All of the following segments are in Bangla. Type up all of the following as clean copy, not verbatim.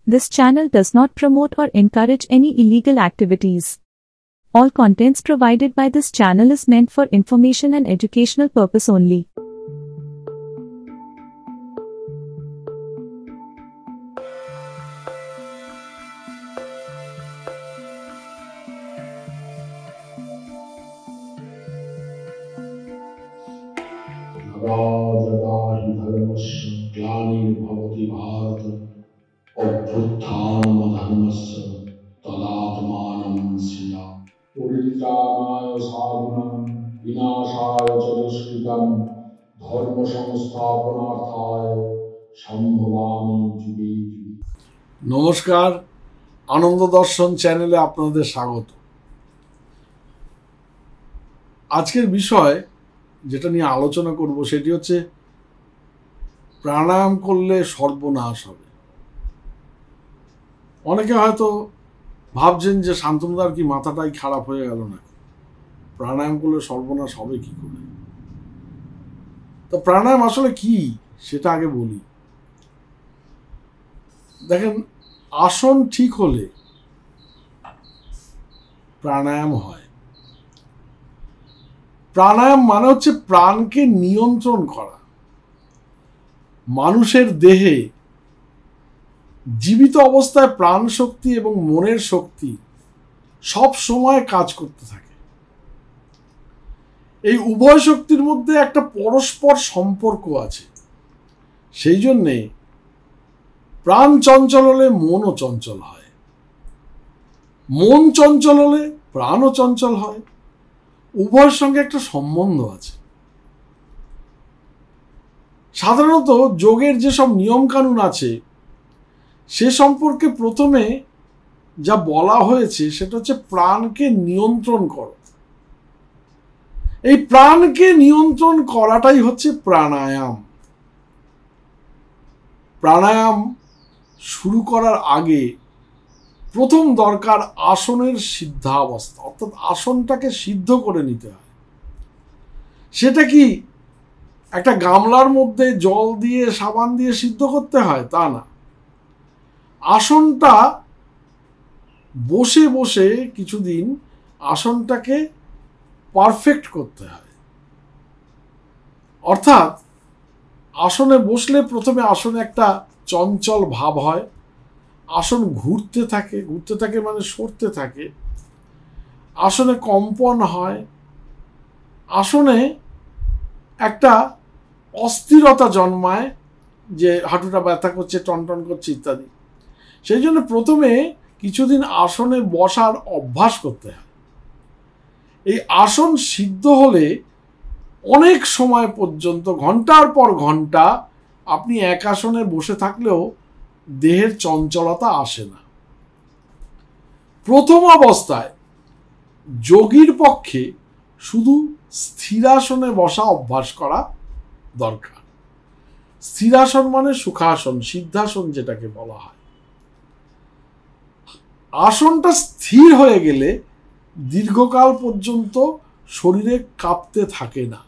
This channel does not promote or encourage any illegal activities. All contents provided by this channel is meant for information and educational purpose only. यदा हि धर्मस्य ग्लानिर्भवति भारत अभ्युत्थानमधर्मस्य तदात्मानं स्यात्। परित्राणाय साधूनां विनाशाय च दुष्कृतां धर्म संस्थापनार्थाय সম্ভবামি যুগে যুগে। নমস্কার, আনন্দ দর্শন চ্যানেলে আপনাদের স্বাগত। আজকের বিষয় যেটা নিয়ে আলোচনা করব সেটি হচ্ছে প্রাণায়াম করলে সর্বনাশ হবে। অনেকে হয়তো ভাবছেন যে শান্তনুদার কি মাথাটাই খারাপ হয়ে গেল না, প্রাণায়াম করলে সর্বনাশ হবে কি করে। তো প্রাণায়াম আসলে কি সেটা আগে বলি। দেখেন, আসন ঠিক হলে প্রাণায়াম হয়। প্রাণায়াম মানে হচ্ছে প্রাণকে নিয়ন্ত্রণ করা। মানুষের দেহে জীবিত অবস্থায় প্রাণ শক্তি এবং মনের শক্তি সব সময় কাজ করতে থাকে। এই উভয় শক্তির মধ্যে একটা পরস্পর সম্পর্ক আছে। সেই জন্যে প্রাণ চঞ্চল হলে মনও চঞ্চল হয়, মন চঞ্চল হলে প্রাণও চঞ্চল হয়। উভয়ের সঙ্গে একটা সম্বন্ধ আছে। সাধারণত যোগের যেসব নিয়ম কানুন আছে সে সম্পর্কে প্রথমে যা বলা হয়েছে সেটা হচ্ছে প্রাণকে নিয়ন্ত্রণ করো। এই প্রাণকে নিয়ন্ত্রণ করাটাই হচ্ছে প্রাণায়াম। প্রাণায়াম শুরু করার আগে প্রথম দরকার আসনের সিদ্ধাবস্থা, অর্থাৎ আসনটাকে সিদ্ধ করে নিতে হয়। সেটা কি একটা গামলার মধ্যে জল দিয়ে সাবান দিয়ে সিদ্ধ করতে হয় তা না। আসনটা বসে বসে কিছুদিন আসনটাকে পারফেক্ট করতে হয়। অর্থাৎ আসনে বসলে প্রথমে আসনে একটা চঞ্চল ভাব হয়, আসন ঘুরতে থাকে মানে সরতে থাকে, আসনে কম্পন হয়, আসনে একটা অস্থিরতা জন্মায় যে হাঁটুটা ব্যথা করছে, টনটন করছে ইত্যাদি। সেই জন্য প্রথমে কিছুদিন আসনে বসার অভ্যাস করতে হয়। এই আসন সিদ্ধ হলে অনেক সময় পর্যন্ত ঘন্টার পর ঘন্টা আপনি এক আসনে বসে থাকলেও দেহের চঞ্চলতা আসে না। প্রথম অবস্থায় যোগীর পক্ষে শুধু স্থিরাসনে বসা অভ্যাস করা দরকার। স্থিরাসন মানে সুখাসন, সিদ্ধাসন যেটাকে বলা হয়। আসনটা স্থির হয়ে গেলে দীর্ঘকাল পর্যন্ত শরীরে কাঁপতে থাকে না,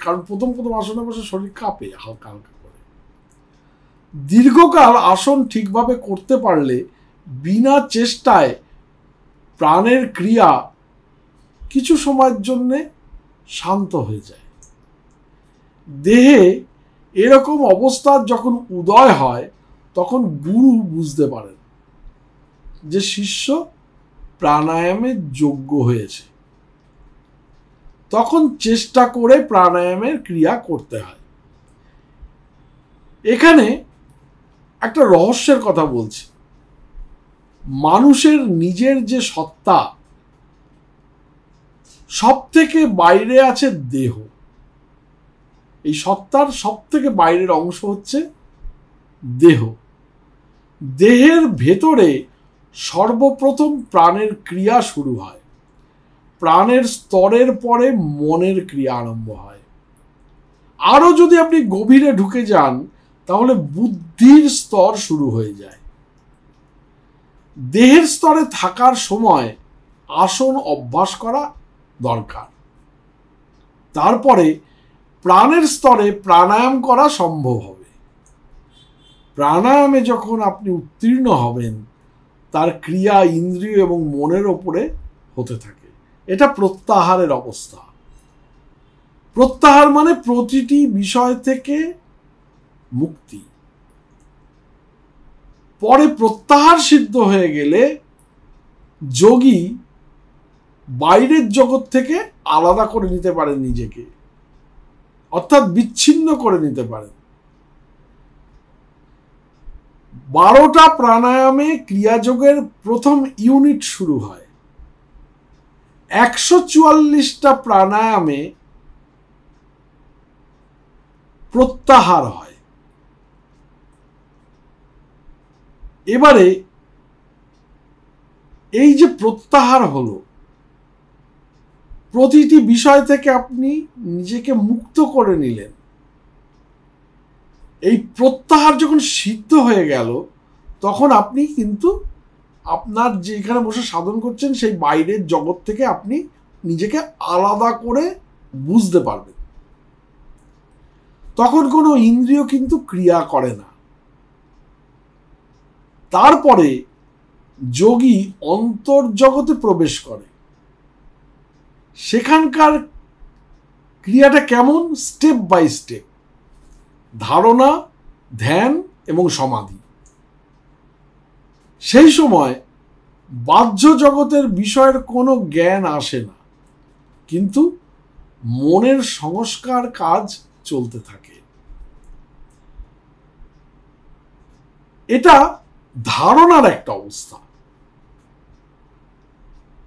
কারণ প্রথম আসনে বসে শরীর কাঁপে হালকা হালকা করে। দীর্ঘকাল আসন ঠিকভাবে করতে পারলে বিনা চেষ্টায় প্রাণের ক্রিয়া কিছু সময়ের জন্যে শান্ত হয়ে যায়। দেহে এরকম অবস্থার যখন উদয় হয় তখন গুরু বুঝতে পারেন যে শিষ্য প্রাণায়ামের যোগ্য হয়েছে। তখন চেষ্টা করে প্রাণায়ামের ক্রিয়া করতে হয়। এখানে একটা রহস্যের কথা বলছি। মানুষের নিজের যে সত্তা, সব থেকে বাইরে আছে দেহ। এই সত্তার সব থেকে বাইরের অংশ হচ্ছে দেহ। দেহের ভেতরে সর্বপ্রথম প্রাণের ক্রিয়া শুরু হয়। প্রাণের স্তরের পরে মনের ক্রিয়া আরম্ভ হয়। আরো যদি আপনি গভীরে ঢুকে যান তাহলে বুদ্ধির স্তর শুরু হয়ে যায়। দেহের স্তরে থাকার সময় আসন অভ্যাস করা দরকার। তারপরে প্রাণের স্তরে প্রাণায়াম করা সম্ভব হবে। প্রাণায়ামে যখন আপনি উত্তীর্ণ হবেন তার ক্রিয়া ইন্দ্রিয় এবং মনের ওপরে হতে থাকে। এটা প্রত্যাহারের অবস্থা। প্রত্যাহার মানে প্রতিটি বিষয় থেকে মুক্তি। পরে প্রত্যাহার সিদ্ধ হয়ে গেলে যোগী বাইরের জগৎ থেকে আলাদা করে নিতে পারেন নিজেকে, অর্থাৎ বিচ্ছিন্ন করে নিতে পারেন। 12টা প্রাণায়ামে ক্রিয়াযোগের প্রথম ইউনিট শুরু হয়। 144টা প্রাণায়ামে প্রত্যাহার হয়। এবারে এই যে প্রত্যাহার হলো, প্রতিটি বিষয় থেকে আপনি নিজেকে মুক্ত করে নিলেন। এই প্রত্যাহার যখন সিদ্ধ হয়ে গেল তখন আপনি কিন্তু আপনার যেখানে বসে সাধন করছেন সেই বাইরের জগৎ থেকে আপনি নিজেকে আলাদা করে বুঝতে পারবেন। তখন কোনো ইন্দ্রিয় কিন্তু ক্রিয়া করে না। তারপরে যোগী অন্তর্জগতে প্রবেশ করে। সেখানকার ক্রিয়াটা কেমন? স্টেপ বাই স্টেপ, ধারণা, ধ্যান এবং সমাধি। সেই সময় বাহ্য জগতের বিষয়ের কোনো জ্ঞান আসে না, কিন্তু মনের সংস্কার কাজ চলতে থাকে। এটা ধারণার একটা অবস্থা।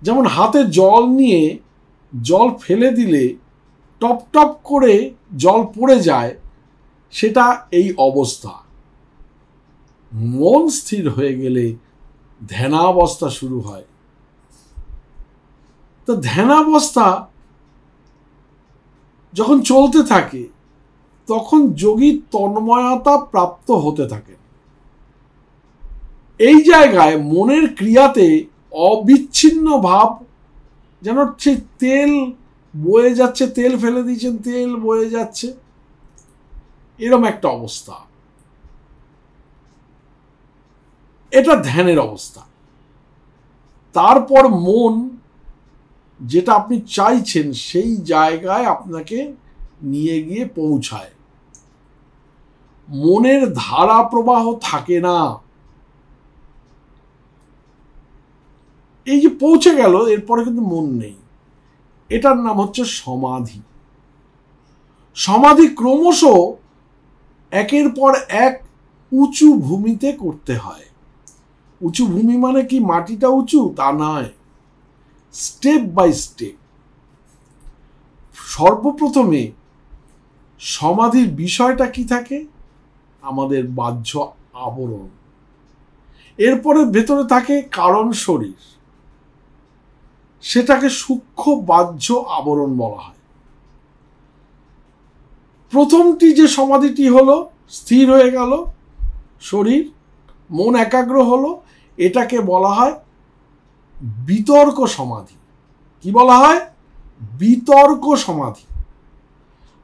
যেমন হাতে জল নিয়ে জল ফেলে দিলে টপ টপ করে জল পড়ে যায়, সেটা এই অবস্থা। মন স্থির হয়ে গেলে ধ্যানাবস্থা শুরু হয়। তো ধ্যানাবস্থা যখন চলতে থাকে তখন যোগী তন্ময়তা প্রাপ্ত হতে থাকেন। এই জায়গায় মনের ক্রিয়াতে অবিচ্ছিন্ন ভাব, যেন সেই তেল বয়ে যাচ্ছে, তেল ফেলে দিয়েছেন, তেল বয়ে যাচ্ছে, এরকম একটা অবস্থা। এটা ধ্যানের অবস্থা। তারপর মন যেটা আপনি চাইছেন সেই জায়গায় আপনাকে নিয়ে গিয়ে পৌঁছায়। মনের ধারা প্রবাহ থাকে না। এই যে পৌঁছে গেল, এরপরে কিন্তু মন নেই। এটার নাম হচ্ছে সমাধি। সমাধি ক্রমশ একের পর এক উঁচু ভূমিতে করতে হয়। উঁচু ভূমি মানে কি মাটিটা উঁচু তা নয়, স্টেপ বাই স্টেপ। সর্বপ্রথমে সমাধির বিষয়টা কি থাকে? আমাদের বাহ্য আবরণ। এরপরে ভেতরে থাকে কারণ শরীর, সেটাকে সূক্ষ্ম বাহ্য আবরণ বলা হয়। প্রথমটি যে সমাধিটি হলো, স্থির হয়ে গেল শরীর, মন একাগ্র হলো, এটাকে বলা হয় বিতর্ক সমাধি। কি বলা হয়? বিতর্ক সমাধি।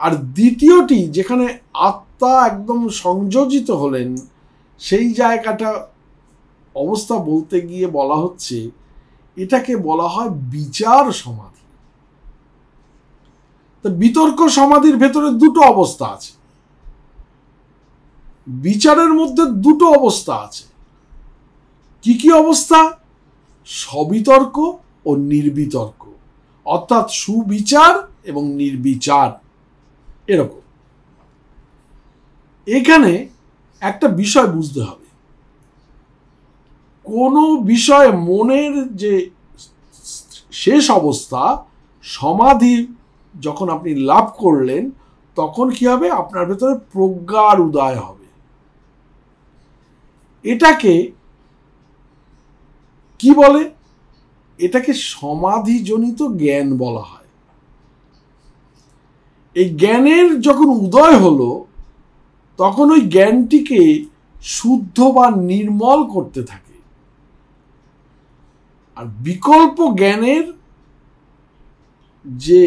আর দ্বিতীয়টি, যেখানে আত্মা একদম সংযোজিত হলেন, সেই জায়গাটা অবস্থা বলতে গিয়ে বলা হচ্ছে, এটাকে বলা হয় বিচার সমাধি। তো বিতর্ক সমাধির ভেতরে দুটো অবস্থা আছে, বিচারের মধ্যে দুটো অবস্থা আছে। কি কি অবস্থা? সবিতর্ক ও নির্বিতর্ক, অর্থাৎ সুবিচার এবং নির্বিচার। এরকম এখানে একটা বিষয় বুঝতে হবে। কোনো বিষয়ে মনের যে শেষ অবস্থা, সমাধি যখন আপনি লাভ করলেন, তখন কি হবে? আপনার ভেতরে প্রজ্ঞার উদয় হবে। এটাকে কি বলে? এটাকে সমাধিজনিত জ্ঞান বলা হয়। এই জ্ঞানের যখন উদয় হলো, তখন ওই জ্ঞানটিকে শুদ্ধ বা নির্মল করতে থাকে। আর বিকল্প জ্ঞানের যে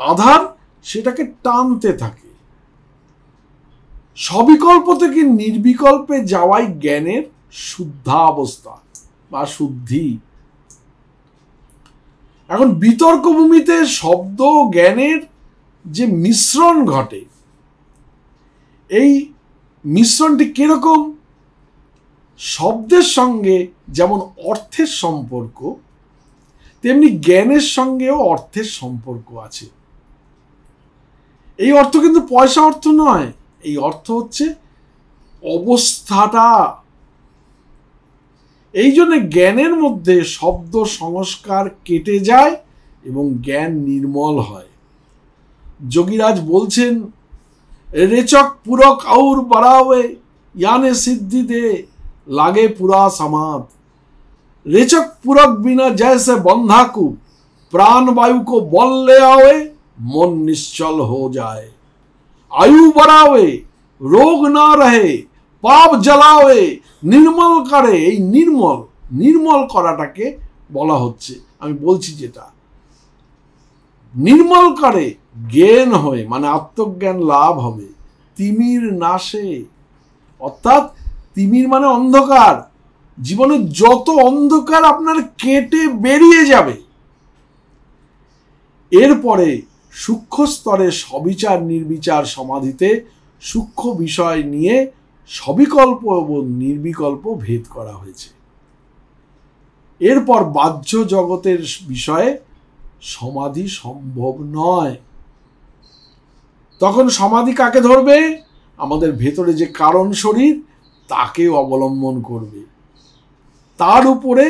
আধার, সেটাকে টানতে থাকে। সবিকল্প থেকে নির্বিকল্পে যাওয়াই জ্ঞানের শুদ্ধাবস্থা বা শুদ্ধি। এখন বিতর্ক ভূমিতে শব্দ ও জ্ঞানের যে মিশ্রণ ঘটে, এই মিশ্রণটি কিরকম? শব্দের সঙ্গে যেমন অর্থের সম্পর্ক, তেমনি জ্ঞানের সঙ্গেও অর্থের সম্পর্ক আছে। এই অর্থ কিন্তু পয়সা অর্থ নয়, এই অর্থ হচ্ছে অবস্থাটা। এই জন্য জ্ঞানের মধ্যে শব্দ সংস্কার কেটে যায় এবং জ্ঞান নির্মল হয়। যোগীরাজ বলছেন, রেচক পুরক और बढ़ावे याने सिद्धि दे लागे पूरा समाध। रेचक पूरक बिना जैसे बंधाकू प्राण वायु को बल ले आवे मन निश्चल हो जाए। आयु बढ़ावे रोग ना रहे पाप जलावे निर्मल करे। এই নির্মল করাটাকে বলা হচ্ছে, আমি বলছি যেটা নির্মল করে জ্ঞান হয়ে মানে আত্মজ্ঞান লাভ হবে। তিমির নাশে, অর্থাৎ তিমির মানে অন্ধকার, জীবনের যত অন্ধকার আপনার কেটে বেরিয়ে যাবে। এরপরে সূক্ষ্ম স্তরে সবিচার নির্বিচার সমাধিতে সূক্ষ্ম বিষয় নিয়ে সবিকল্প এবং নির্বিকল্প ভেদ করা হয়েছে। এরপর বাহ্য জগতের বিষয়ে সমাধি সম্ভব নয়। তখন সমাধি কাকে ধরবে? আমাদের ভেতরে যে কারণ শরীর তাকে অবলম্বন করবে, তার উপরে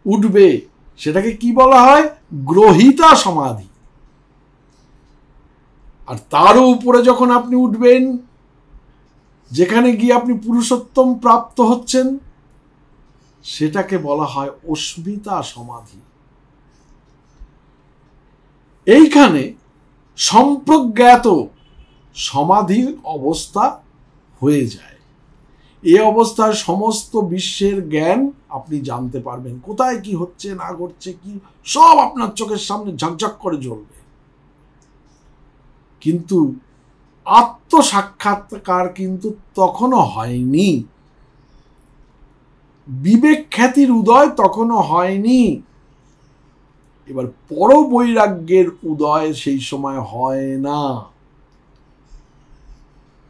উঠবে। সেটাকে কি বলা হয়? গ্রহিতা সমাধি। আর তারও উপরে যখন আপনি উঠবেন, যেখানে গিয়ে আপনি পুরুষোত্তম প্রাপ্ত হচ্ছেন, সেটাকে বলা হয় অস্মিতা সমাধি। এইখানে সম্প্রজ্ঞাত সমাধি অবস্থা হয়ে যায়। এই অবস্থায় সমস্ত বিশ্বের জ্ঞান আপনি জানতে পারবেন, কোথায় কি হচ্ছে না ঘটছে কি সব আপনার চোখের সামনে ঝকঝক করে জ্বলবে। কিন্তু আত্মসাক্ষাৎকার কিন্তু তখনও হয়নি, বিবেক খ্যাতির উদয় তখনও হয়নি। এবার পরবৈরাগ্যের উদয় সেই সময় হয় না।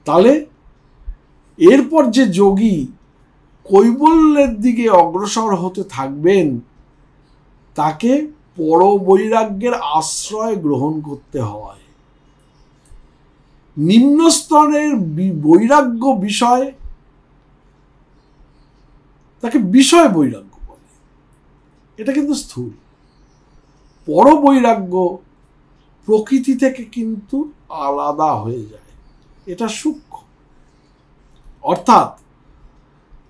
তাহলে এরপর যে যোগী কৈবল্যের দিকে অগ্রসর হতে থাকবেন, তাকে পরবৈরাগ্যের আশ্রয় গ্রহণ করতে হয়। নিম্ন স্তরের বৈরাগ্য বিষয়, তাকে বিষয় বৈরাগ্য বলে, এটা কিন্তু স্থূল। পরবৈরাগ্য প্রকৃতি থেকে কিন্তু আলাদা হয়ে যায়, এটা সূক্ষ্ম। অর্থাৎ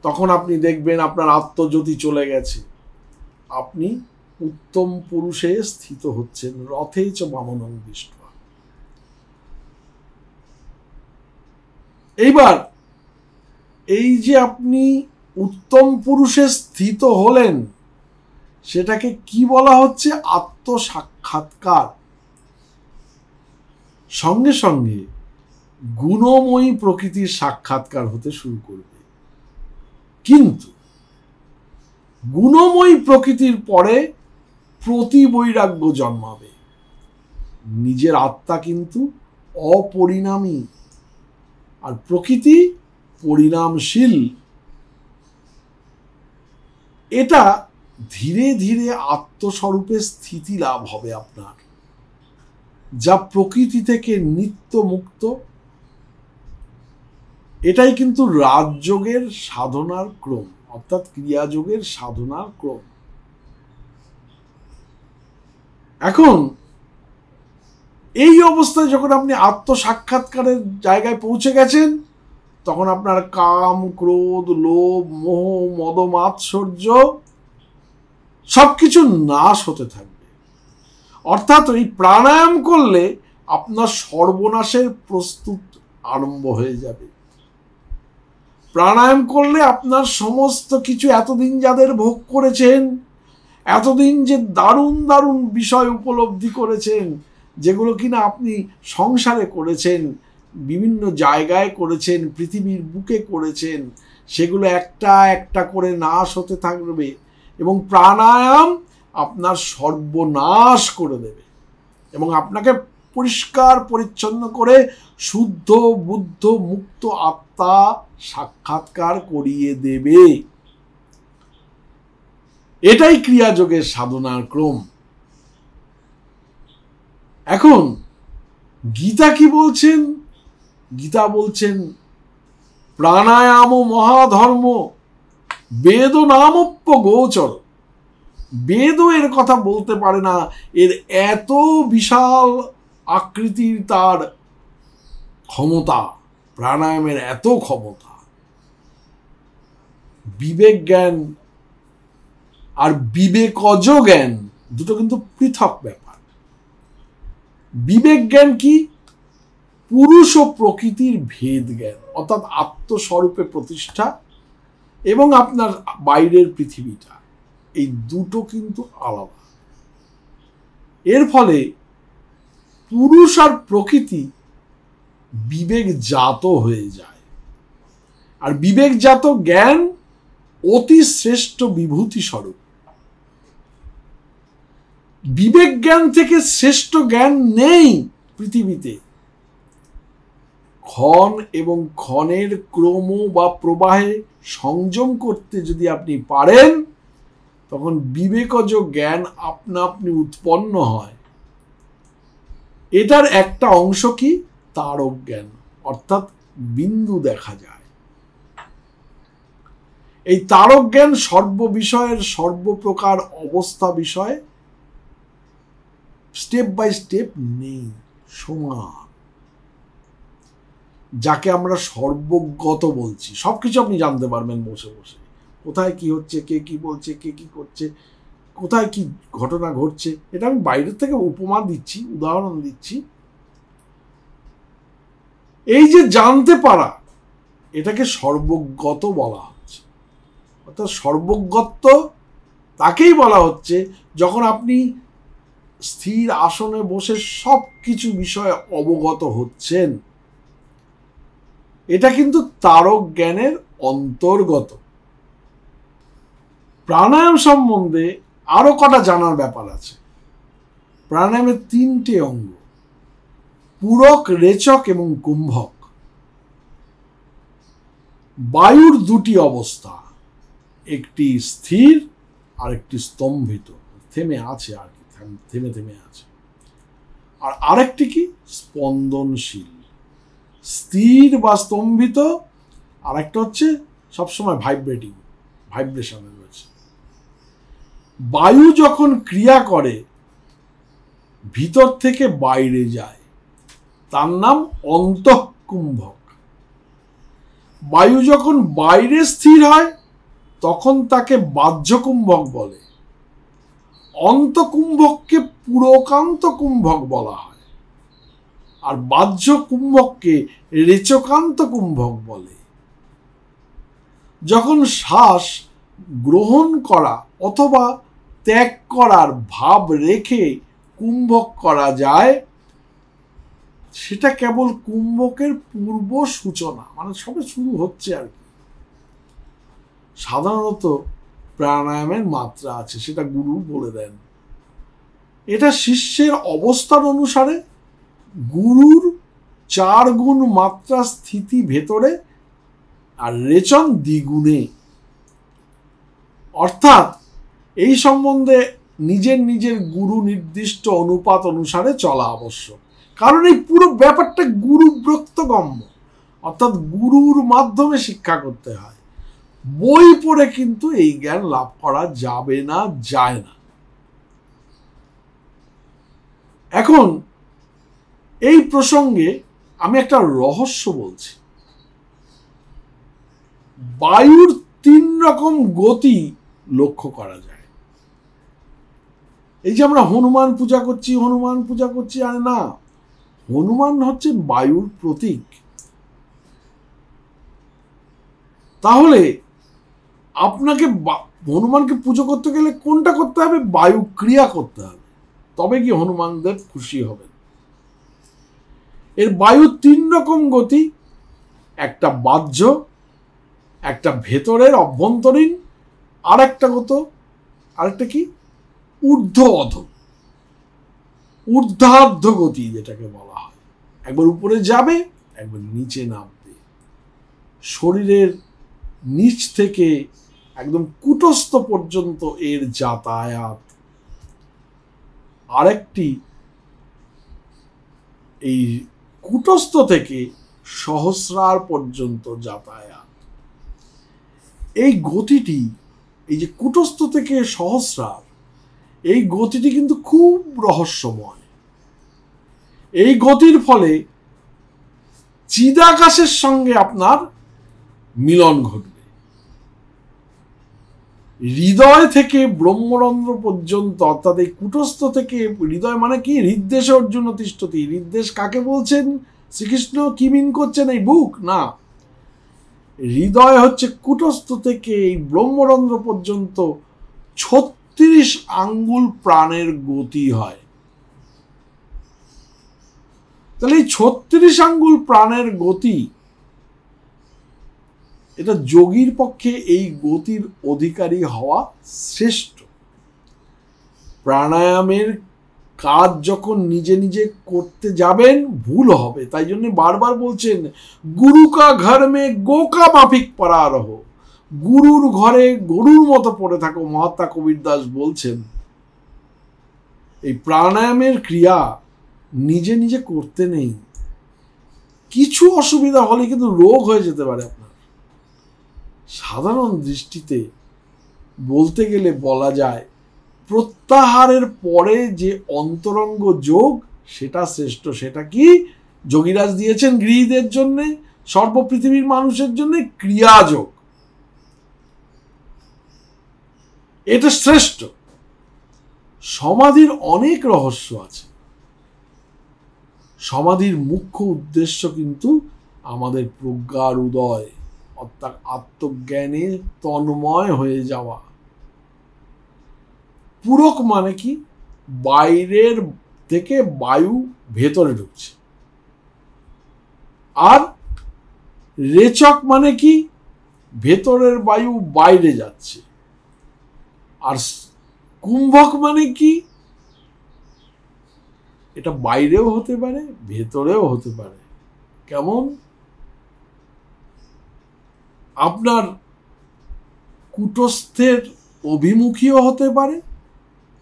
তখন আপনি দেখবেন আপনার আত্মজ্যোতি চলে গেছে, আপনি উত্তম পুরুষে স্থিত হচ্ছেন। রথেই চ বামনং দৃষ্ট্বা। এইবার এই যে আপনি উত্তম পুরুষে স্থিত হলেন, সেটাকে কি বলা হচ্ছে? আত্মসাক্ষাৎকার। সঙ্গে সঙ্গে গুণময়ী প্রকৃতির সাক্ষাৎকার হতে শুরু করবে। কিন্তু গুণময়ী প্রকৃতির পরে প্রতিবৈরাগ্য জন্মাবে। নিজের আত্মা কিন্তু অপরিণামী, আর প্রকৃতি পরিণামশীল। এটা ধীরে ধীরে আত্মস্বরূপে স্থিতি লাভ হবে আপনার, যা প্রকৃতি থেকে নিত্য মুক্ত। এটাই কিন্তু রাজযোগের সাধনার ক্রম, অর্থাৎ ক্রিয়াযোগের সাধনার ক্রম। এখন এই অবস্থায় যখন আপনি আত্মসাক্ষাৎকারের জায়গায় পৌঁছে গেছেন, তখন আপনার কাম, ক্রোধ, লোভ, মোহ, মদ, মাৎসর্য সবকিছু নাশ হতে থাকবে। অর্থাৎ এই প্রাণায়াম করলে আপনার সর্বনাশের প্রস্তুত আরম্ভ হয়ে যাবে। প্রাণায়াম করলে আপনার সমস্ত কিছু এতদিন যাদের ভোগ করেছেন, এতদিন যে দারুণ দারুণ বিষয় উপলব্ধি করেছেন, যেগুলো কিনা আপনি সংসারে করেছেন, বিভিন্ন জায়গায় করেছেন, পৃথিবীর বুকে করেছেন, সেগুলো একটা একটা করে নাশ হতে থাকবে এবং প্রাণায়াম আপনার সর্বনাশ করে দেবে এবং আপনাকে পরিষ্কার পরিচ্ছন্ন করে শুদ্ধ বুদ্ধ মুক্ত আত্মা সাক্ষাৎকার করিয়ে দেবে। এটাই ক্রিয়াযোগের সাধনার ক্রম। এখন গীতা কি বলছেন? গীতা বলছেন প্রাণায়াম মহাধর্ম বেদ নামপ্য গোচর। বেদও এর কথা বলতে পারে না, এর এত বিশাল আকৃতির তার ক্ষমতা, প্রাণায়ামের এত ক্ষমতা। বিবেক জ্ঞান আর বিবেকজ জ্ঞান দুটো কিন্তু পৃথক ব্যাপার। বিবেক জ্ঞান কি? পুরুষ ও প্রকৃতির ভেদ জ্ঞান, অর্থাৎ আত্মস্বরূপে প্রতিষ্ঠা এবং আপনার বাইরের পৃথিবীটা, এই দুটো কিন্তু আলাদা। এর ফলে পুরুষ আর প্রকৃতি বিবেকজাত হয়ে যায়, আর বিবেকজাত জ্ঞান অতি শ্রেষ্ঠ বিভূতি স্বরূপ। বিবেক জ্ঞান থেকে শ্রেষ্ঠ জ্ঞান নেই পৃথিবীতে। ক্ষণ এবং ক্ষণের ক্রম বা প্রবাহে সংযম করতে যদি আপনি পারেন, তখন বিবেকজ জ্ঞান আপনা আপনি উৎপন্ন হয়। এটার একটা অংশ কি? তারক জ্ঞান, অর্থাৎ বিন্দু দেখা যায়। এই তারক জ্ঞান সর্ববিষয়ের সর্বপ্রকার অবস্থা বিষয়ে স্টেপ বাই স্টেপ নেই, সমান। যাকে আমরা সর্বজ্ঞত বলছি, সবকিছু আপনি জানতে পারবেন বসে বসে, কোথায় কি হচ্ছে, কে কি বলছে, কে কি করছে, কোথায় কি ঘটনা ঘটছে। এটা আমি বাইরের থেকে উপমা দিচ্ছি, উদাহরণ দিচ্ছি। এই যে জানতে পারা, এটাকে সর্বজ্ঞত বলা হচ্ছে। অর্থাৎ সর্বজ্ঞত্ব তাকেই বলা হচ্ছে যখন আপনি স্থির আসনে বসে সব কিছু বিষয়ে অবগত হচ্ছেন। এটা কিন্তু তারক জ্ঞানের অন্তর্গত। প্রাণায়াম সম্বন্ধে আরো কটা জানার ব্যাপার আছে। প্রাণায়ামের 3টে অঙ্গ, পূরক, রেচক এবং কুম্ভক। বায়ুর 2টি অবস্থা, একটি স্থির আর একটি স্তম্ভিত, থেমে আছে, আর কি থেমে থেমে আছে। আর আরেকটি কি? স্পন্দনশীল। স্থির বা স্তম্ভিত, আর একটা হচ্ছে সবসময় ভাইব্রেটিং, ভাইব্রেশনে রয়েছে। বায়ু যখন ক্রিয়া করে ভিতর থেকে বাইরে যায়, তার নাম অন্তঃকুম্ভক। বায়ু যখন বাইরে স্থির হয় তখন তাকে বাহ্যকুম্ভক বলে। অন্তকুম্ভককে পুরকান্ত কুম্ভক বলা হয়, আর বাহ্য কুম্ভককে রেচকান্ত কুম্ভক বলে। যখন শ্বাস গ্রহণ করা অথবা ত্যাগ করার ভাব রেখে কুম্ভক করা যায়, সেটা কেবল কুম্ভকের পূর্ব সূচনা, মানে সবে শুরু হচ্ছে আর কি। সাধারণত প্রাণায়ামের মাত্রা আছে, সেটা গুরু বলে দেন। এটা শিষ্যের অবস্থান অনুসারে গুরুর 4 গুণ মাত্রা স্থিতি ভেতরে আর রেচন দ্বিগুণে। অর্থাৎ এই সম্বন্ধে নিজের নিজের গুরু নির্দিষ্ট অনুপাত অনুসারে চলা আবশ্যক, কারণ এই পুরো ব্যাপারটা গুরু ব্রক্তগম্য, অর্থাৎ গুরুর মাধ্যমে শিক্ষা করতে হয়। বই পড়ে কিন্তু এই জ্ঞান লাভ করা যাবে না, যায় না। এখন এই প্রসঙ্গে আমি একটা রহস্য বলছি। বায়ুর 3 রকম গতি লক্ষ্য করা যায়। এই যে আমরা হনুমান পূজা করছি, হনুমান পূজা করছি, আর না, হনুমান হচ্ছে বায়ুর প্রতীক। তাহলে আপনাকে হনুমানকে পুজো করতে গেলে কোনটা করতে হবে? বায়ু ক্রিয়া করতে হবে, তবে কি হনুমান দেব খুশি হবেন। এর বায়ুর 3 রকম গতি, একটা বাহ্য, একটা ভেতরের অভ্যন্তরীণ, আরেকটা কি ঊর্ধ্বাধ গতি যেটাকে বলা হয়। একবার উপরে যাবে, একবার নিচে নামবে। শরীরের নিচ থেকে একদম কুটস্থ পর্যন্ত এর যাতায়াত। আরেকটি এই কুটস্থ থেকে সহস্রার পর্যন্ত যাতায়াত। এই গতিটি, এই যে কুটস্থ থেকে সহস্রার, এই গতিটি কিন্তু খুব রহস্যময়। এই গতির ফলে চিদাকাশের সঙ্গে আপনার মিলন ঘটবে। হৃদয় থেকে ব্রহ্মরন্ধ্র পর্যন্ত, অর্থাৎ এই কুটস্থ থেকে হৃদয় মানে কি, হৃদ্দেশে অর্জুন তিষ্ঠতি। হৃদ্দেশ কাকে বলছেন শ্রীকৃষ্ণ? কি মিন করছেন? এই বুক না, হৃদয় হচ্ছে কুটস্থ থেকে এই ব্রহ্মরন্ধ্র পর্যন্ত 36 আঙ্গুল প্রাণের গতি হয়। তাহলে এই 36 আঙ্গুল প্রাণের গতি, এটা যোগীর পক্ষে এই গতির অধিকারী হওয়া শ্রেষ্ঠ। প্রাণায়ামের কাজ যখন নিজে নিজে করতে যাবেন ভুল হবে, তাই জন্য বারবার বলছেন গুরু কা ঘর মে গোকা মাফিক পড়া রহো, গুরুর ঘরে গরুর মতো পড়ে থাকো। মহাত্মা কবির দাস বলছেন এই প্রাণায়ামের ক্রিয়া নিজে নিজে করতে নেই। কিছু অসুবিধা হলে কিন্তু রোগ হয়ে যেতে পারে আপনার। সাধারণ দৃষ্টিতে বলতে গেলে বলা যায় প্রত্যাহারের পরে যে অন্তরঙ্গ যোগ সেটা শ্রেষ্ঠ। সেটা কি যোগীরাজ দিয়েছেন গৃহীদের জন্য, সর্বপৃথিবীর মানুষের জন্য ক্রিয়াযোগ। এটা শ্রেষ্ঠ। সমাধির অনেক রহস্য আছে। সমাধির মুখ্য উদ্দেশ্য কিন্তু আমাদের প্রজ্ঞার উদয়, অর্থাৎ আত্মজ্ঞানে তন্ময় হয়ে যাওয়া। পূরক মানে কি? বাইরের থেকে বায়ু ভেতরে ঢুকছে। আর রেচক মানে কি? ভেতরের বায়ু বাইরে যাচ্ছে। আর কুম্ভক মানে কি? এটা বাইরেও হতে পারে, ভেতরেও হতে পারে। কেমন? আপনার কুটস্থের অভিমুখীও হতে পারে,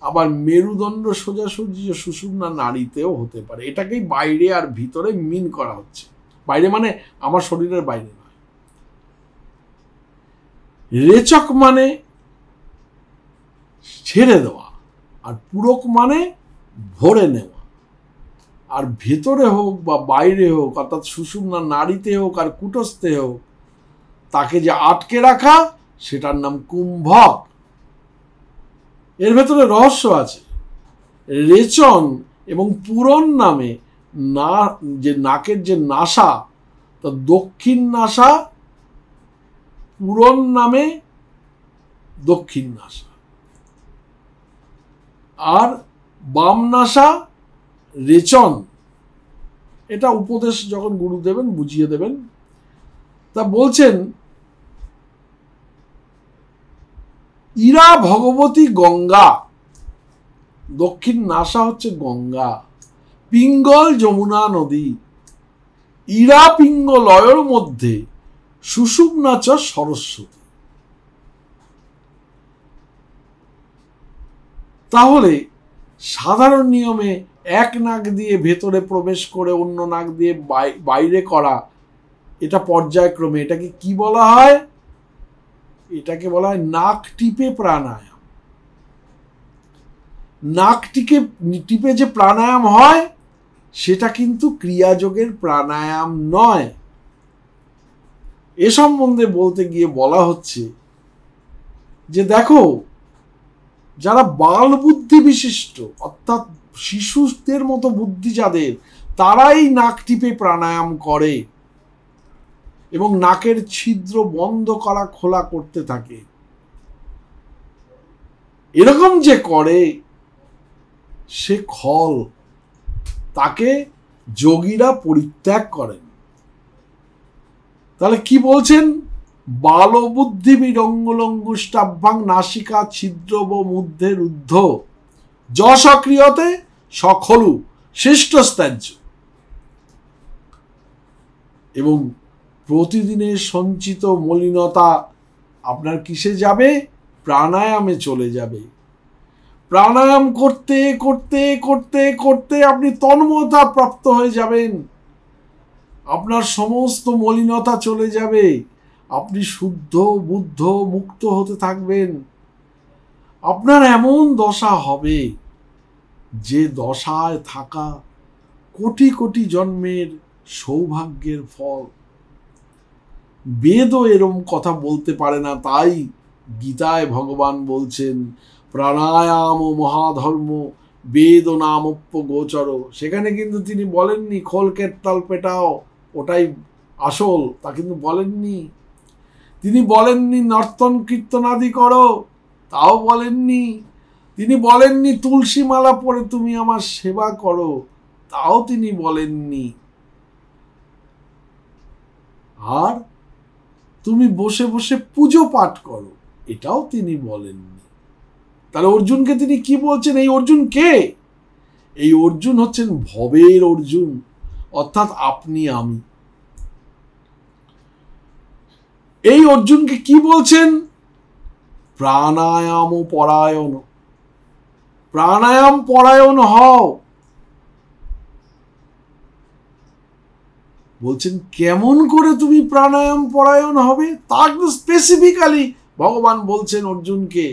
আবার মেরুদণ্ড সোজাসুজি সুষুম্না নাড়িতেও হতে পারে। এটাকেই বাইরে আর ভিতরে মিন করা হচ্ছে। বাইরে মানে আমার শরীরের বাইরে নয়। রেচক মানে ছেড়ে দেওয়া, আর পূরক মানে ভরে নেওয়া। আর ভেতরে হোক বা বাইরে হোক, অর্থাৎ সুষুম্না নাড়িতে হোক আর কুটস্থে হোক, তাকে যে আটকে রাখা সেটার নাম কুম্ভক। এর ভেতরে রহস্য আছে। রেচন এবং পূরণ নামে না, যে নাকের যে নাসা, তা দক্ষিণ নাসা, পূরণ নামে দক্ষিণ নাসা। আর বাম নাসা রেচন। এটা উপদেশ যখন গুরু দেবেন বুঝিয়ে দেবেন। তা বলছেন ইরা ভগবতী গঙ্গা, দক্ষিণ নাসা হচ্ছে গঙ্গা, পিঙ্গল যমুনা নদী, ইরা পিঙ্গলয়ের মধ্যে সুষুম্না চ সরস্বতী। তাহলে সাধারণ নিয়মে এক নাক দিয়ে ভেতরে প্রবেশ করে অন্য নাক দিয়ে বাইরে করা, এটা পর্যায়ক্রমে। এটাকে কি বলা হয়? এটাকে বলা হয় নাক টিপে প্রাণায়াম। নাক টিপে যে প্রাণায়াম হয় সেটা কিন্তু ক্রিয়াযোগের প্রাণায়াম নয়। এ সম্বন্ধে বলতে গিয়ে বলা হচ্ছে যে দেখো, যারা বাল বুদ্ধি বিশিষ্ট, অর্থাৎ শিশুদের মতো বুদ্ধি যাদের, তারাই নাক টিপে প্রাণায়াম করে এবং নাকের ছিদ্র বন্ধ করা খোলা করতে থাকে। এরকম যে করে সে খল, তাকে যোগীরা পরিত্যাগ করেন। তাহলে কি বলছেন? বালবুদ্ধি বিরঙ্গুলঙ্গুষ্টাভ্যাং নাসিকা ছিদ্রব মধ্যে রুদ্ধ যশক্রিয়তে সকলু শিষ্টস্ত্যাজ্য। এবং প্রতিদিনের সঞ্চিত মলিনতা আপনার কিসে যাবে? প্রাণায়ামে চলে যাবে। প্রাণায়াম করতে করতে করতে করতে আপনি তন্ময়তা প্রাপ্ত হয়ে যাবেন। আপনার সমস্ত মলিনতা চলে যাবে। আপনি শুদ্ধ বুদ্ধ মুক্ত হতে থাকবেন। আপনার এমন দশা হবে যে দশায় থাকা কোটি কোটি জন্মের সৌভাগ্যের ফল। বেদও এরম কথা বলতে পারে না, তাই গীতায় ভগবান বলছেন প্রাণায়াম ও মহাধর্ম বেদ নামপ্য গোচর। সেখানে কিন্তু তিনি বলেননি খোল কেতাল পেটাও, ওটাই আসল, তা কিন্তু বলেননি। তিনি বলেননি নর্তন কীর্তনাদি করো, তাও বলেননি। তিনি বলেননি তুলসী মালা পরে তুমি আমার সেবা করো, তাও তিনি বলেননি। আর তুমি বসে বসে পুজো পাঠ করো, এটাও তিনি বলেননি। তাহলে অর্জুনকে তিনি কি বলছেন? এই অর্জুন কে? এই অর্জুন হচ্ছেন ভবের অর্জুন, অর্থাৎ আপনি আমি। এই অর্জুনকে কি বলছেন? প্রাণায়াম পরায়ণ। প্রাণায়াম পরায়ণ হও। বলছেন কেমন করে তুমি প্রাণায়াম পরায়ণ হবে? তা একদম স্পেসিফিক্যালি ভগবান বলছেন অর্জুনকে।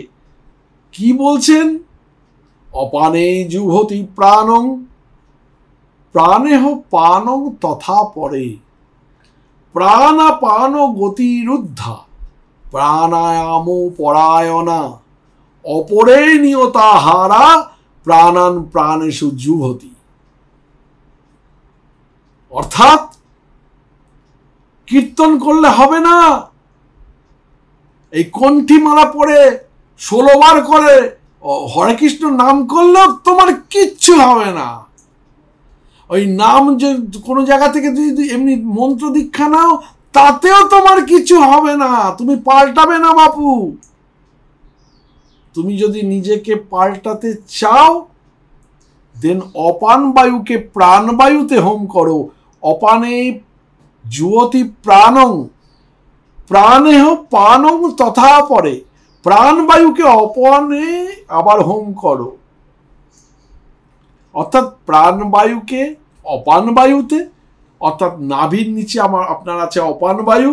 কি বলছেন? অপানে জুহতি প্রাণং প্রাণেহ পানং তথা পরে প্রাণাপান গতিরুদ্ধা প্রাণায়াম পরায়ণা অপরে নিয়তাহারা প্রাণান প্রাণেষু জুহতি। অর্থাৎ কীর্তন করলে হবে না। এই কণ্ঠী মালা পড়ে 16 বার করে হরে কৃষ্ণ নাম করলেও তোমার কিচ্ছু হবে না। ওই নাম যে কোনো জায়গা থেকে যদি এমনি মন্ত্র দীক্ষা নাও, তাতেও তোমার কিছু হবে না। তুমি পাল্টাবে না বাপু। তুমি যদি নিজেকে পাল্টাতে চাও, দেন অপান বায়ুকে প্রাণবায়ুতে হোম করো। অপানে জুয়তি প্রাণং প্রাণেহ পানং তথা পরে প্রাণবায়ুকে অপানে আবার হোম করো। অর্থাৎ প্রাণবায়ুকে অপান বায়ুতে, অর্থাৎ নাভির নিচে আপনার আছে অপান বায়ু,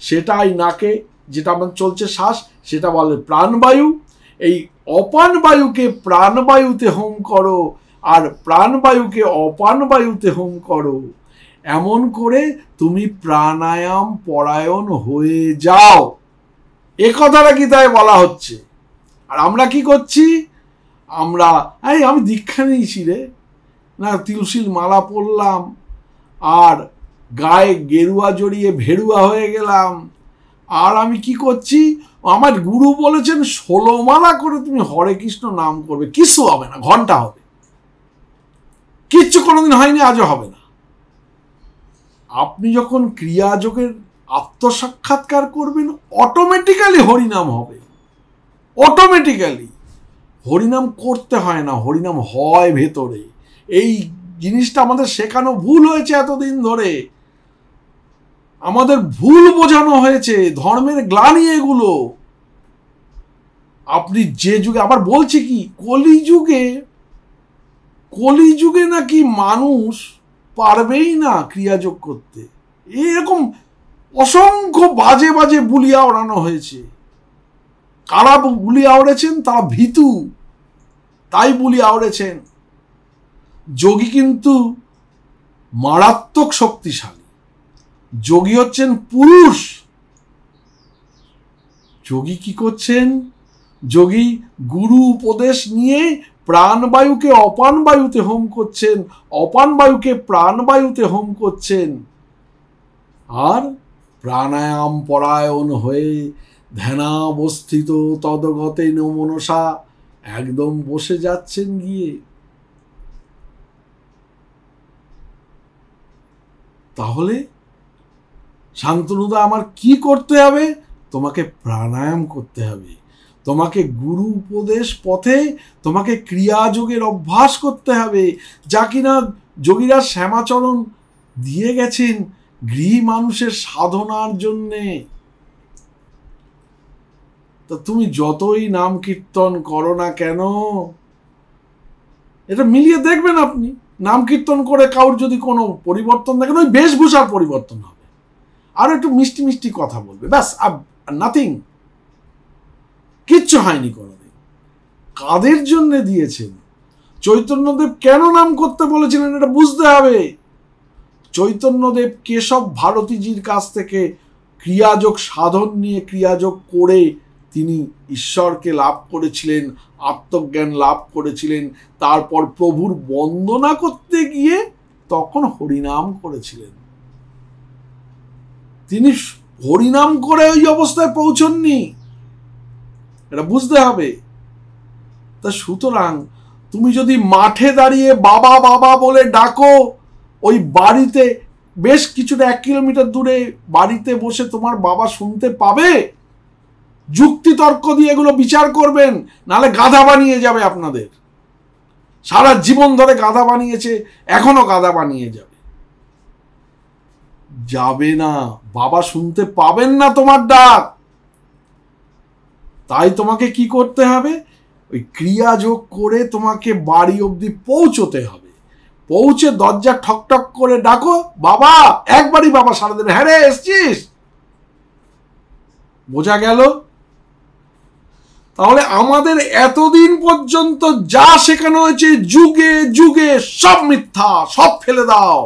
সেটাই নাকে যেটা আমার চলছে শ্বাস, সেটা বলে প্রাণবায়ু। এই অপান বায়ুকে প্রাণবায়ুতে হোম করো, আর প্রাণবায়ুকে অপান বায়ুতে হোম করো। এমন করে তুমি প্রাণায়াম পরায়ণ হয়ে যাও। এ কথাটা গীতায় বলা হচ্ছে। আর আমরা কি করছি? আমি দীক্ষা নিয়েছি রে, না তুলসীর মালা পরলাম, আর গায়ে গেরুয়া জড়িয়ে ভেরুয়া হয়ে গেলাম। আর আমি কি করছি? আমার গুরু বলেছেন 16 মালা করে তুমি হরে কৃষ্ণ নাম করবে, কিছু হবে না, ঘন্টা হবে। কিচ্ছু কোনোদিন হয়নি, আজও হবে না। আপনি যখন ক্রিয়াযোগের আত্মসাক্ষাৎকার করবেন, অটোমেটিক্যালি হরিনাম হবে। অটোমেটিক্যালি হরিনাম করতে হয় না, হরিনাম হয় ভেতরে। এই জিনিসটা আমাদের শেখানো ভুল হয়েছে এতদিন ধরে। আমাদের ভুল বোঝানো হয়েছে, ধর্মের গ্লানি এগুলো। আপনি যে যুগে, আবার বলছি কি, কলিযুগে নাকি মানুষ পারবেই না ক্রিয়াযোগ করতে। এরকম অসংখ্য বাজে বাজে বুলিয়া ওড়ানো হয়েছে। কারা বুলিয়া ওড়েছেন? তারা ভীতু, তাই বুলিয়া ওড়েছেন। যোগী কিন্তু মারাত্মক শক্তিশালী। যোগী হচ্ছেন পুরুষ। যোগী কি করছেন? যোগী গুরু উপদেশ নিয়ে প্রাণবায়ুকে অপান বায়ুতে হোম করছেন, অপান বায়ুকে প্রাণবায়ুতে হোম করছেন। আর প্রাণায়াম পরায়ণ হয়ে ধ্যানাবস্থিত তদগতে মনসা একদম বসে যাচ্ছেন গিয়ে। তাহলে শান্তনুদা আমার কি করতে হবে? তোমাকে প্রাণায়াম করতে হবে, তোমাকে গুরু উপদেশ পথে তোমাকে ক্রিয়াযোগের অভ্যাস করতে হবে, যা কিনা যোগীরা শ্যামাচরণ দিয়ে গেছেন গৃহী মানুষের সাধনার জন্যে। তা তুমি যতই নাম কীর্তন করো না কেন, এটা মিলিয়ে দেখবেন আপনি, নাম কীর্তন করে কাউর যদি কোনো পরিবর্তন দেখেন, ওই বেশভূষার পরিবর্তন হবে, আর একটু মিষ্টি মিষ্টি কথা বলবে, ব্যাস, নাথিং, কিচ্ছু হয়নি কোনোদিন। কাদের জন্য দিয়েছেন? চৈতন্যদেব কেন নাম করতে বলেছিলেন এটা বুঝতে হবে। চৈতন্যদেব কেশব ভারতীজির কাছ থেকে ক্রিয়াযোগ সাধন নিয়ে ক্রিয়াযোগ করে তিনি ঈশ্বরকে লাভ করেছিলেন, আত্মজ্ঞান লাভ করেছিলেন। তারপর প্রভুর বন্দনা করতে গিয়ে তখন হরিনাম করেছিলেন। তিনি হরিনাম করে ওই অবস্থায় পৌঁছননি, এটা বুঝতে হবে। তা সুতরাং তুমি যদি মাঠে দাঁড়িয়ে বাবা বাবা বলে ডাকো, ওই বাড়িতে বেশ কিছুটা 1 কিলোমিটার দূরে বাড়িতে বসে তোমার বাবা শুনতে পাবে? যুক্তি তর্ক দিয়ে এগুলো বিচার করবেন, নালে গাধা বানিয়ে যাবে আপনাদের। সারা জীবন ধরে গাধা বানিয়েছে, এখনো গাধা বানিয়ে যাবে। যাবে না, বাবা শুনতে পাবেন না তোমার ডাক। তাই তোমাকে কি করতে হবে? ওই ক্রিয়াযোগ করে তোমাকে বাড়ি অবধি পৌঁছতে হবে। পৌঁছে দরজা ঠকঠক করে ডাকো, বাবা, একবারই বাবা সারা দেবে, হ্যাঁ রে এসছিস। বোঝা গেল? তাহলে আমাদের এতদিন পর্যন্ত যা শেখানো হয়েছে যুগে যুগে সব মিথ্যা, সব ফেলে দাও।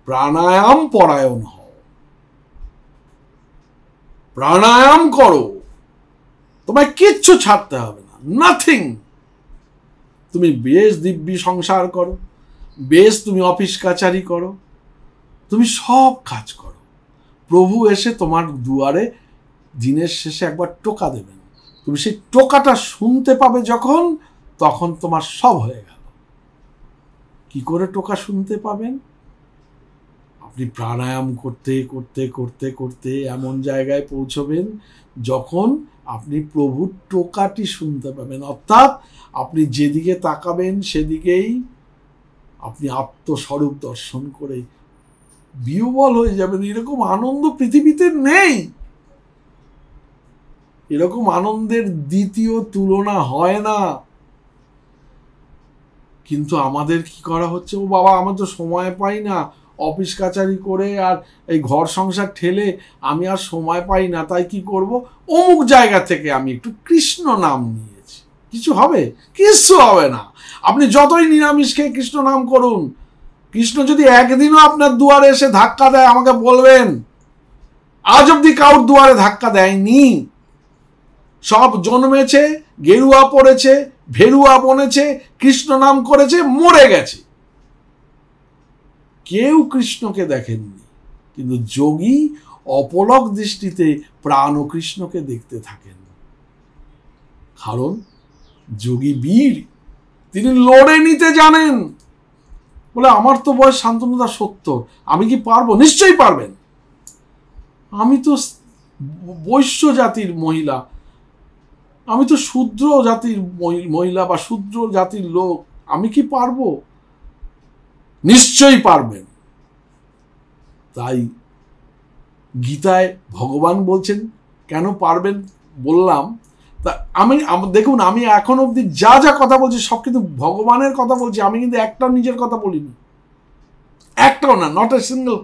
প্রাণায়াম পরায়ণ হও, প্রাণায়াম করো, তোমায় কিচ্ছু ছাড়তে হবে না, নাথিং। তুমি বেশ দিব্যি সংসার করো, বেশ তুমি অফিস কাচারি করো, তুমি সব কাজ করো, প্রভু এসে তোমার দুয়ারে দিনের শেষে একবার টোকা দেবেন। তুমি সেই টোকাটা শুনতে পাবে যখন, তখন তোমার সব হয়ে গেল। কি করে টোকা শুনতে পাবেন? আপনি প্রাণায়াম করতে করতে করতে করতে এমন জায়গায় পৌঁছবেন যখন আপনি প্রভুর টোকাটি শুনতে পাবেন। অর্থাৎ আপনি যেদিকে তাকাবেন সেদিকেই আপনি আত্মস্বরূপ দর্শন করে বিহ্বল হয়ে যাবেন। এরকম আনন্দ পৃথিবীতে নেই, এরকম আনন্দের দ্বিতীয় তুলনা হয় না। কিন্তু আমাদের কি করা হচ্ছে, ও বাবা আমার তো সময় পাই না, অফিস কাচারি করে আর এই ঘর সংসার ঠেলে আমি আর সময় পাই না, তাই কি করব, অমুক জায়গা থেকে আমি একটু কৃষ্ণ নাম নিয়েছি, কিছু হবে? কিছু হবে না। আপনি যতই নিরামিষ খেয়ে কৃষ্ণ নাম করুন, কৃষ্ণ যদি একদিনও আপনার দুয়ারে এসে ধাক্কা দেয় আমাকে বলবেন। আজ অব্দি কাউর দুয়ারে ধাক্কা দেয়নি। সব জন্মেছে, গেরুয়া পড়েছে, ভেরুয়া বনেছে, কৃষ্ণ নাম করেছে, মরে গেছে। কেউ কৃষ্ণকে দেখেননি। কিন্তু যোগী অপলক দৃষ্টিতে প্রাণ ও কৃষ্ণকে দেখতে থাকেন। কারণ যোগী বীর, তিনি লড়ে নিতে জানেন। বলে আমার তো বয়স শান্তনুদা 70, আমি কি পারবো? নিশ্চয়ই পারবেন। আমি তো বৈশ্য জাতির মহিলা, আমি তো শূদ্র জাতির মহিলা বা শূদ্র জাতির লোক, আমি কি পারবো? নিশ্চয়ই পারবেন। তাই গীতায় ভগবান বলছেন কেন পারবেন বললাম। তা আমি দেখুন, আমি এখন অবধি যা যা কথা বলছি সব কিন্তু ভগবানের কথা বলছি, আমি কিন্তু একটাও নিজের কথা বলিনি, একটাও না, নট এ সিঙ্গল।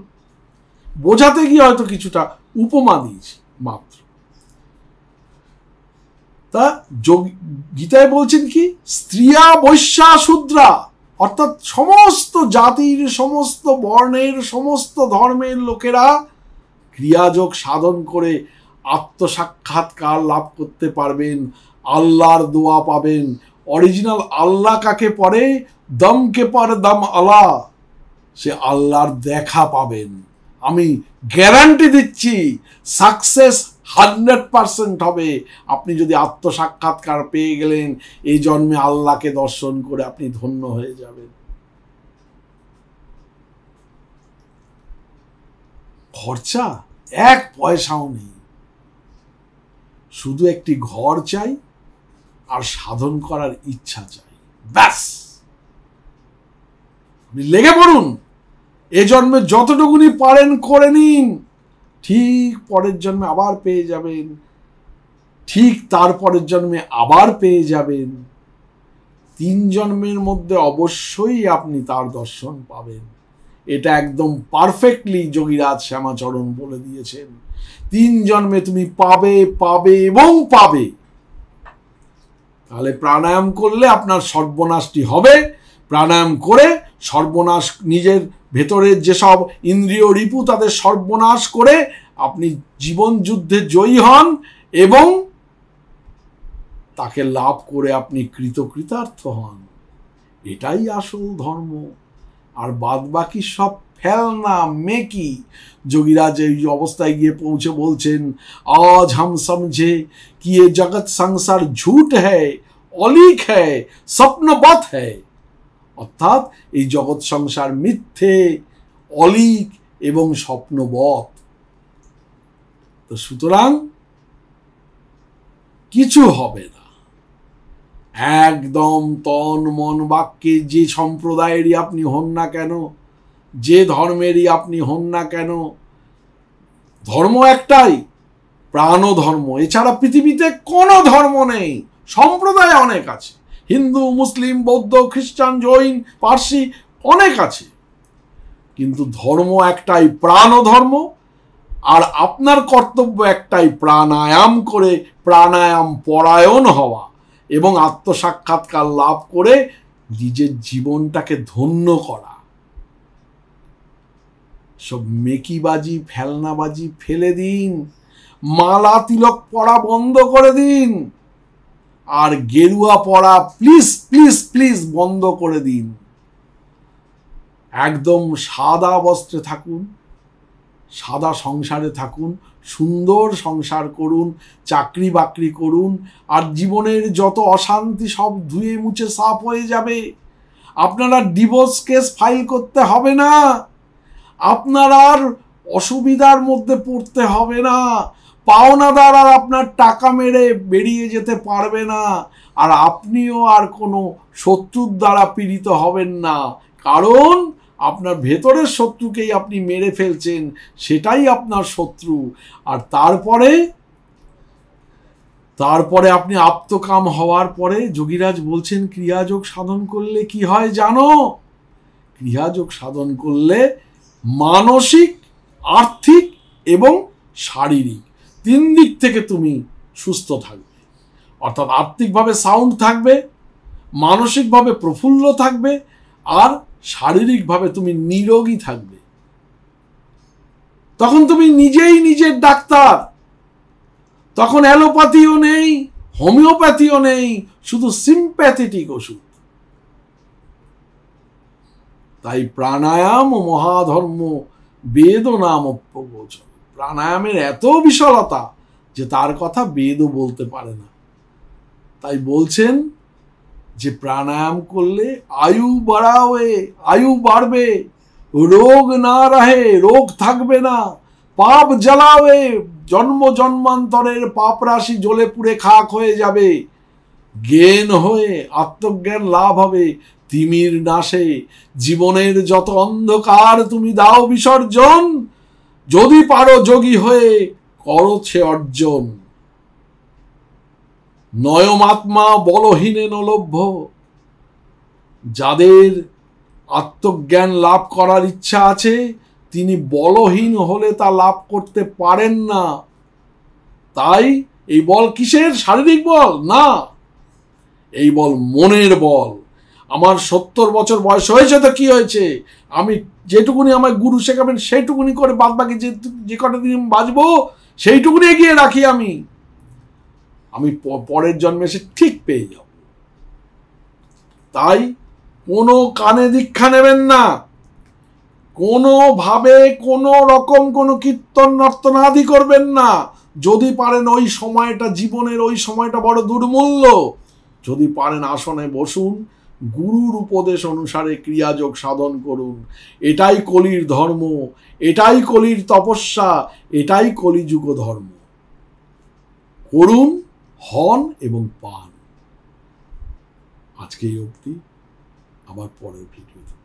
বোঝাতে গিয়ে হয়তো কিছুটা উপমা দিয়েছি মাত্র। তা গীতায় বলছেন কি, স্ত্রিয়া বৈশ্যা শূদ্রা, অর্থাৎ সমস্ত জাতির, সমস্ত বর্ণের, সমস্ত ধর্মের লোকেরা ক্রিয়াযোগ সাধন করে আত্মসাক্ষাৎকার লাভ করতে পারবেন, আল্লাহর দোয়া পাবেন। অরিজিনাল আল্লাহ কাকে পড়ে? দমকে পড়ে দম আল্লাহ, সে আল্লাহর দেখা পাবেন। আমি গ্যারান্টি দিচ্ছি সাকসেস 100% হবে। আপনি যদি আত্মসাক্ষাৎকার পেয়ে গেলেন, এই জন্মে আল্লাহকে দর্শন করে আপনি ধন্য হয়ে যাবেন। খরচা 1 পয়সাও নেই, শুধু একটি ঘর চাই আর সাধন করার ইচ্ছা চাই, ব্যাস। লেগে পড়ুন, এ জন্মে যতটুকুনি পারেন করে নিন, ঠিক পরের জন্মে আবার পেয়ে যাবেন, ঠিক তারপরের জন্মে আবার পেয়ে যাবেন। 3 জন্মের মধ্যে অবশ্যই আপনি তার দর্শন পাবেন। এটা একদম পারফেক্টলি যোগীরাজ শ্যামাচরণ বলে দিয়েছেন। 3 জন্মে তুমি পাবে পাবে এবং পাবে। তাহলে প্রাণায়াম করলে আপনার সর্বনাশটি হবে। প্রাণায়াম করে সর্বনাশ, নিজের ভেতরের যেসব ইন্দ্রিয় রিপু তাদের সর্বনাশ করে আপনি জীবন যুদ্ধে জয়ী হন এবং তাকে লাভ করে আপনি কৃতকৃতার্থ হন। এটাই আসল ধর্ম। আর বাদ বাকি সব ফেলনা মেকি। যোগীরাজ এই অবস্থায় গিয়ে পৌঁছে বলছেন, আজ হাম সমঝে কি ये जगत संसार झूठ है, অলিক है, স্বপ্নবৎ है। অর্থাৎ এই জগৎ সংসার মিথ্যে, অলিক এবং স্বপ্নবৎ। তো সুতরাং কিছু হবে না। একদম তন মন বাক্যে যে সম্প্রদায়েরই আপনি হন না কেন, যে ধর্মেরই আপনি হন না কেন, ধর্ম একটাই, প্রাণ ধর্ম। এছাড়া পৃথিবীতে কোনো ধর্ম নেই, সম্প্রদায় অনেক আছে, হিন্দু, মুসলিম, বৌদ্ধ, খ্রিস্টান, জৈন, পার্সি অনেক আছে, কিন্তু ধর্ম একটাই, প্রাণ ধর্ম। আর আপনার কর্তব্য একটাই, প্রাণায়াম করে প্রাণায়াম পরায়ণ হওয়া এবং আত্মসাক্ষাৎকার লাভ করে নিজের জীবনটাকে ধন্য করা। সব মেকিবাজি, ফেলনাবাজি ফেলে দিন, মালা তিলক পরা বন্ধ করে দিন, আর গেরুয়া পরা প্লিজ প্লিজ প্লিজ বন্ধ করে দিন। একদম সাদা বস্ত্রে থাকুন, সাদা সংসারে থাকুন, সুন্দর সংসার করুন, চাকরি বাকরি করুন, আর জীবনের যত অশান্তি সব ধুয়ে মুছে সাফ হয়ে যাবে। আপনারা ডিভোর্স কেস ফাইল করতে হবে না, আপনার আর অসুবিধার মধ্যে পড়তে হবে না, পাওনাদার আর আপনার টাকা মেরে বেরিয়ে যেতে পারবে না, আর আপনিও আর কোনো শত্রুর দ্বারা পীড়িত হবেন না। কারণ আপনার ভেতরের শত্রুকেই আপনি মেরে ফেলছেন, সেটাই আপনার শত্রু। আর তারপরে আপনি আপ্তকাম হওয়ার পরে যোগীরাজ বলছেন ক্রিয়াযোগ সাধন করলে কি হয় জানো? ক্রিয়াযোগ সাধন করলে মানসিক, আর্থিক এবং শারীরিক 3 দিক থেকে তুমি সুস্থ থাকবে। অর্থাৎ আর্থিকভাবে সাউন্ড থাকবে, মানসিকভাবে প্রফুল্ল থাকবে, আর শারীরিকভাবে তুমি নিরোগী থাকবে। তখন তুমি নিজেই নিজের ডাক্তার। তখন অ্যালোপ্যাথিও নেই, হোমিওপ্যাথিও নেই, শুধু সিম্প্যাথেটিক ওষুধ। তাই প্রাণায়াম ও মহাধর্ম বেদ নাম অপ্রগোচর। প্রাণায়ামের এত বিশালতা যে তার কথা বেদও বলতে পারে না। তাই বলছেন যে প্রাণায়াম করলে আয়ু বাড়বে, রোগ না রহে, রোগ থাকবে না, পাপ জ্বালাবে, জন্ম জন্মান্তরের পাপ রাশি জ্বলে পুড়ে খাক হয়ে যাবে, জ্ঞান হয়ে আত্মজ্ঞান লাভ হবে, তিমির নাশে জীবনের যত অন্ধকার তুমি দাও বিসর্জন, যদি পারো যোগী হয়ে করো সে অর্জন। নয়মাত্মা বলহীনে নলভ্য। যাদের আত্মজ্ঞান লাভ করার ইচ্ছা আছে তিনি বলহীন হলে তা লাভ করতে পারেন না। তাই এই বল কিসের? শারীরিক বল না, এই বল মনের বল। আমার 70 বছর বয়স হয়েছে তো কি হয়েছে, আমি যেটুকুনি আমার গুরু শেখাবেন সেইটুকুনি করে বাদ বাকি যে কটা দিন বাঁচবো সেইটুকুনি এগিয়ে রাখি। আমি পরের জন্মে এসে ঠিক পেয়ে যাব। তাই কোনো কানে দীক্ষা নেবেন না, কোনোভাবে কোনো রকম কোনো কীর্তন নর্তনাদি করবেন না। যদি পারেন ওই সময়টা, জীবনের ওই সময়টা বড় দুর্মূল্য, যদি পারেন আসনে বসুন, গুরুর উপদেশ অনুসারে ক্রিয়াযোগ সাধন করুন। এটাই কলির ধর্ম, এটাই কলির তপস্যা, এটাই কলিযুগ ধর্ম। করুন, হন এবং পান। আজকে এই অবধি, আবার পরের ভিডিওতে।